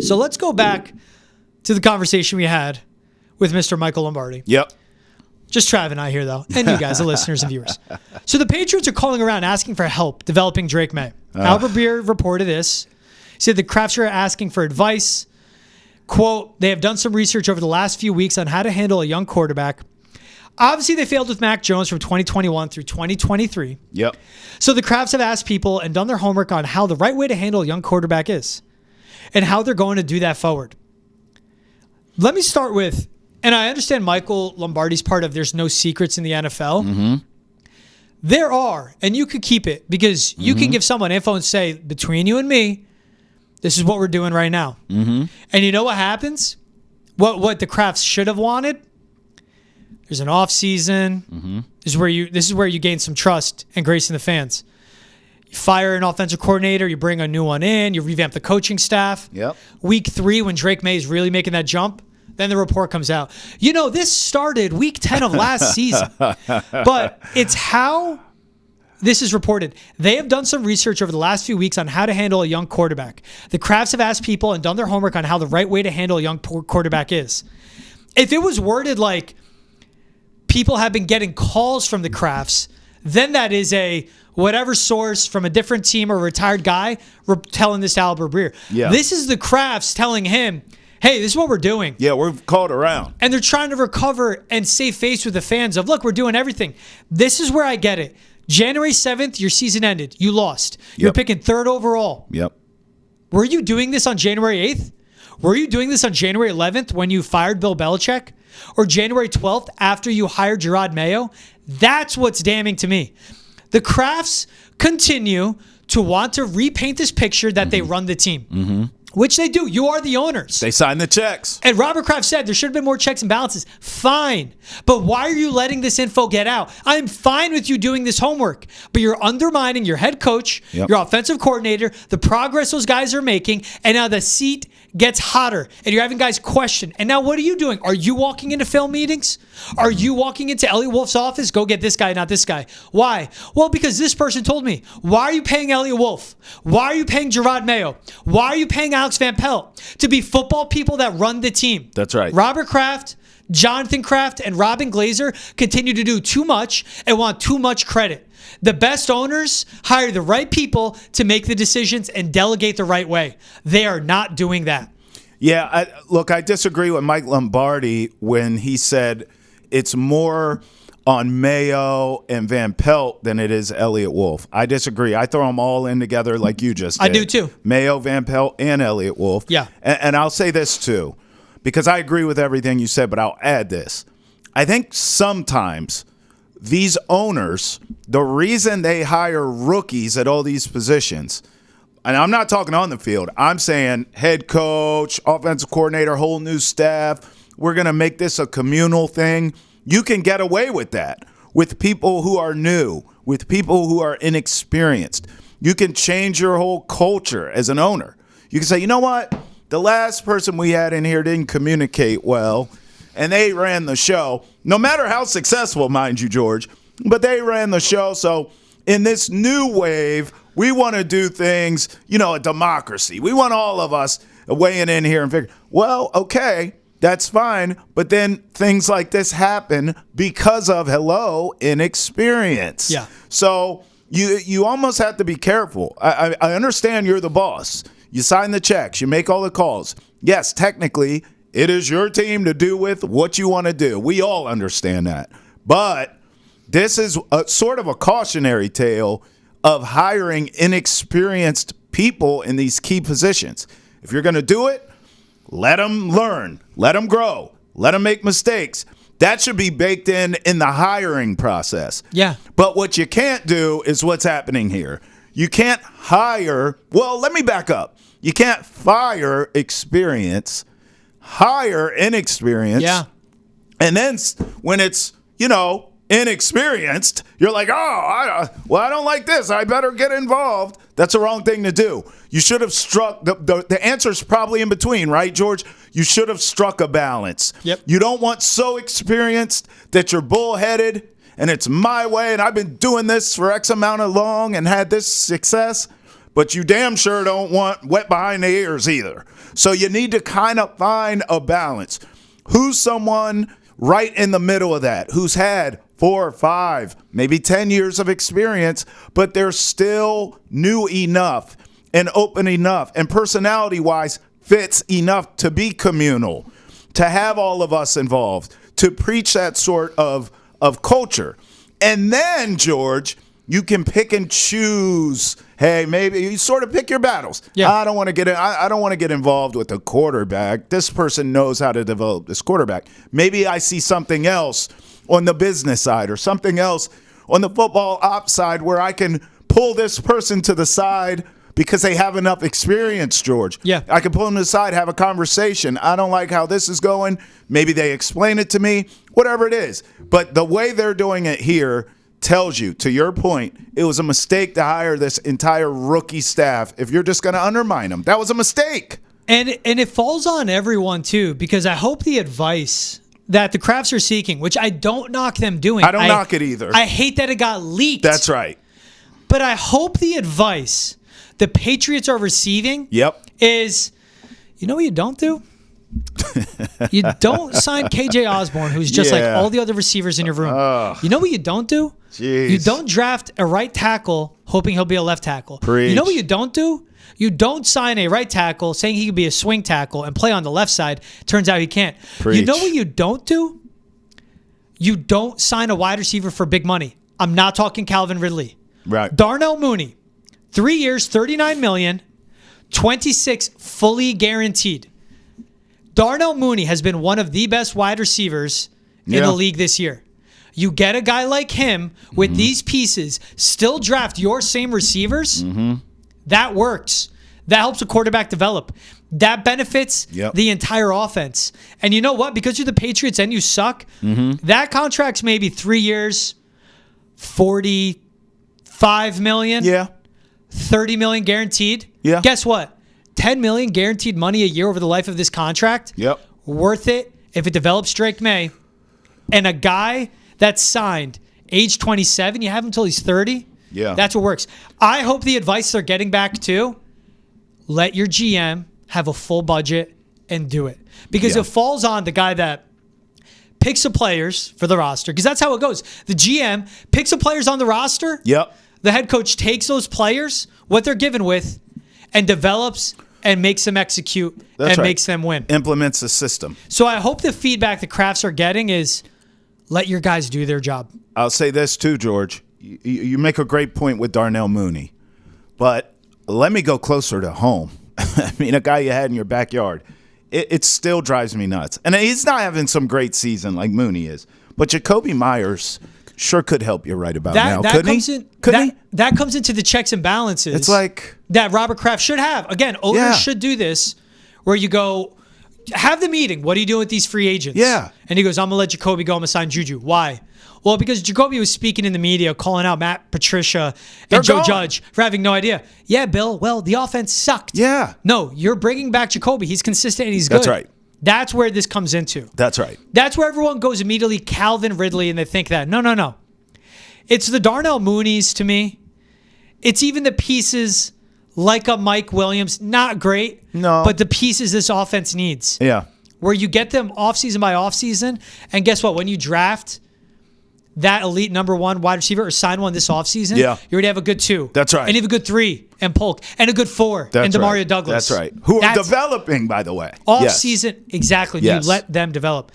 So let's go back to the conversation we had with Mr. Michael Lombardi. Yep. Just Trav and I here, though, and you guys, the listeners and viewers. So the Patriots are calling around asking for help developing Drake Maye. Albert Beer reported this. He said the Krafts are asking for advice. Quote, they have done some research over the last few weeks on how to handle a young quarterback. Obviously, they failed with Mac Jones from 2021 through 2023. Yep. So the Krafts have asked people and done their homework on how the right way to handle a young quarterback is and how they're going to do that forward. Let me start with, and I understand Michael Lombardi's part of there's no secrets in the NFL. Mm-hmm. There are, and you could keep it because you can give someone info and say, between you and me, this is what we're doing right now. Mm-hmm. And you know what happens? What the Krafts should have wanted? There's an off season. Mm-hmm. This is where you gain some trust and grace in the fans. You fire an offensive coordinator, you bring a new one in, you revamp the coaching staff. Yep. Week 3, when Drake Maye is really making that jump, then the report comes out. You know, this started week 10 of last season. But it's how this is reported. They have done some research over the last few weeks on how to handle a young quarterback. The Krafts have asked people and done their homework on how the right way to handle a young quarterback is. If it was worded like people have been getting calls from the Krafts, then that is a whatever source from a different team or a retired guy telling this to Albert Breer. Yeah. This is the Krafts telling him, hey, this is what we're doing. Yeah, we're called around. And they're trying to recover and save face with the fans of, look, we're doing everything. This is where I get it. January 7th, your season ended. You lost. You're picking 3rd overall. Yep. Were you doing this on January 8th? Were you doing this on January 11th when you fired Bill Belichick? Or January 12th after you hired Gerard Mayo? That's what's damning to me. The Krafts continue to want to repaint this picture that they run the team, which they do. You are the owners. They signed the checks. And Robert Kraft said there should have been more checks and balances. Fine. But why are you letting this info get out? I'm fine with you doing this homework, but you're undermining your head coach, your offensive coordinator, the progress those guys are making, and now the seat gets hotter, and you're having guys question. And now what are you doing? Are you walking into film meetings? Are you walking into Elliot Wolf's office? Go get this guy, not this guy. Why? Well, because this person told me. Why are you paying Elliot Wolf? Why are you paying Gerard Mayo? Why are you paying Alex Van Pelt to be football people that run the team? That's right. Robert Kraft, Jonathan Kraft, and Robin Glazer continue to do too much and want too much credit. The best owners hire the right people to make the decisions and delegate the right way. They are not doing that. Yeah, I disagree with Mike Lombardi when he said it's more on Mayo and Van Pelt than it is Elliot Wolf. I disagree. I throw them all in together like you just did. I do too. Mayo, Van Pelt, and Elliot Wolf. Yeah. And I'll say this too, because I agree with everything you said, but I'll add this. I think sometimes these owners, the reason they hire rookies at all these positions, and I'm not talking on the field, I'm saying head coach, offensive coordinator, whole new staff, we're going to make this a communal thing. You can get away with that with people who are new, with people who are inexperienced. You can change your whole culture as an owner. You can say, you know what? The last person we had in here didn't communicate well, and they ran the show, no matter how successful, mind you, George, but they ran the show. So in this new wave, we want to do things, a democracy. We want all of us weighing in here and figure, well, okay, that's fine. But then things like this happen because of, inexperience. Yeah. So you almost have to be careful. I understand you're the boss. You sign the checks. You make all the calls. Yes, technically, it is your team to do with what you want to do. We all understand that. But this is a sort of a cautionary tale of hiring inexperienced people in these key positions. If you're going to do it, let them learn. Let them grow. Let them make mistakes. That should be baked in the hiring process. Yeah. But what you can't do is what's happening here. You can't hire. Well, let me back up. You can't fire experience, hire inexperience. Yeah. And then when it's, inexperienced, you're like, I don't like this. I better get involved. That's the wrong thing to do. You should have struck, the answer's probably in between, right, George? You should have struck a balance. Yep. You don't want so experienced that you're bullheaded and it's my way and I've been doing this for X amount of long and had this success. but you damn sure don't want wet behind the ears either. So you need to kind of find a balance. Who's someone right in the middle of that, who's had 4, 5, maybe 10 years of experience, but they're still new enough and open enough and personality-wise fits enough to be communal, to have all of us involved, to preach that sort of culture. And then, George, you can pick and choose. Hey, maybe you sort of pick your battles. Yeah. I don't want to get involved with the quarterback. This person knows how to develop this quarterback. Maybe I see something else on the business side or something else on the football ops side where I can pull this person to the side because they have enough experience, George. Yeah. I can pull them to the side, have a conversation. I don't like how this is going. Maybe they explain it to me, whatever it is. But the way they're doing it here tells you, to your point, it was a mistake to hire this entire rookie staff if you're just going to undermine them. That was a mistake. And it falls on everyone, too, because I hope the advice that the Krafts are seeking, which I don't knock them doing. I don't knock it either. I hate that it got leaked. That's right. But I hope the advice the Patriots are receiving is, you know what you don't do? You don't sign KJ Osborne, who's just like all the other receivers in your room. You know what you don't do? Jeez. You don't draft a right tackle hoping he'll be a left tackle. Preach. You know what you don't do? You don't sign a right tackle saying he could be a swing tackle and play on the left side. Turns out he can't. Preach. You know what you don't do? You don't sign a wide receiver for big money. I'm not talking Calvin Ridley. Right. Darnell Mooney, 3 years, $39 million, 26 fully guaranteed. Darnell Mooney has been one of the best wide receivers in the league this year. You get a guy like him with these pieces, still draft your same receivers. That works. That helps a quarterback develop. That benefits the entire offense. And you know what? Because you're the Patriots and you suck, that contract's maybe 3 years, $45 million, $30 million guaranteed. Guess what? $10 million guaranteed money a year over the life of this contract. Worth it if it develops Drake Maye. And a guy that's signed age 27, you have him until he's 30. That's what works. I hope the advice they're getting back to, let your GM have a full budget and do it. Because it falls on the guy that picks the players for the roster. Because that's how it goes. The GM picks the players on the roster. The head coach takes those players, what they're given with, and develops and makes them execute makes them win. Implements the system. So I hope the feedback the Krafts are getting is let your guys do their job. I'll say this too, George. You make a great point with Darnell Mooney. But let me go closer to home. I mean, a guy you had in your backyard. It still drives me nuts. And he's not having some great season like Mooney is. But Jacoby Myers sure could help you right about now. Couldn't he? That comes into the checks and balances. It's like that Robert Kraft should have. Again, owners should do this where you go, have the meeting. What are you doing with these free agents? And he goes, I'm going to let Jacoby go. I'm going to sign Juju. Why? Well, because Jacoby was speaking in the media, calling out Matt Patricia and Joe Judge for having no idea. Yeah, Bill, well, the offense sucked. No, you're bringing back Jacoby. He's consistent and he's good. That's right. That's where this comes into. That's right. That's where everyone goes immediately Calvin Ridley and they think that. No. It's the Darnell Mooneys to me. It's even the pieces like a Mike Williams. Not great. No. But the pieces this offense needs. Where you get them offseason by offseason. And guess what? When you draft that elite number one wide receiver or sign one this offseason, you already have a good 2. That's right. And you have a good 3 and Polk and a good 4 and Demario Douglas. That's right. Who are developing, by the way. Off season, exactly. Yes. You let them develop.